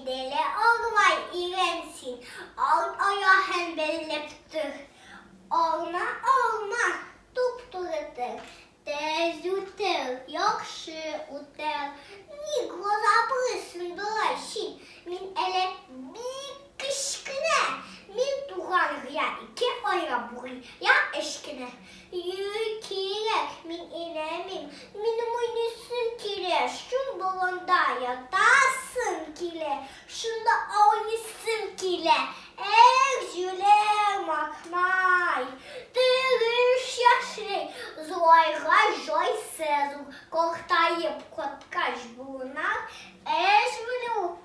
deli olmay iğrensin. Ayahen belleptir. Olma, tukturudur. Dezütür, yakşı utur. Ni gozabırısın dolaşın. Min ele bir kışkına. Min duran ya iki oya buraya eşkine. Yürü min inemim. Min oynusun kile. Şun bolunda yatasın kile. Şunda oynasın kile. Jüle makmay. Dırış yaşlı. Zoyra joy sezu. Kortayıp kotkaj bunar. Eş bunu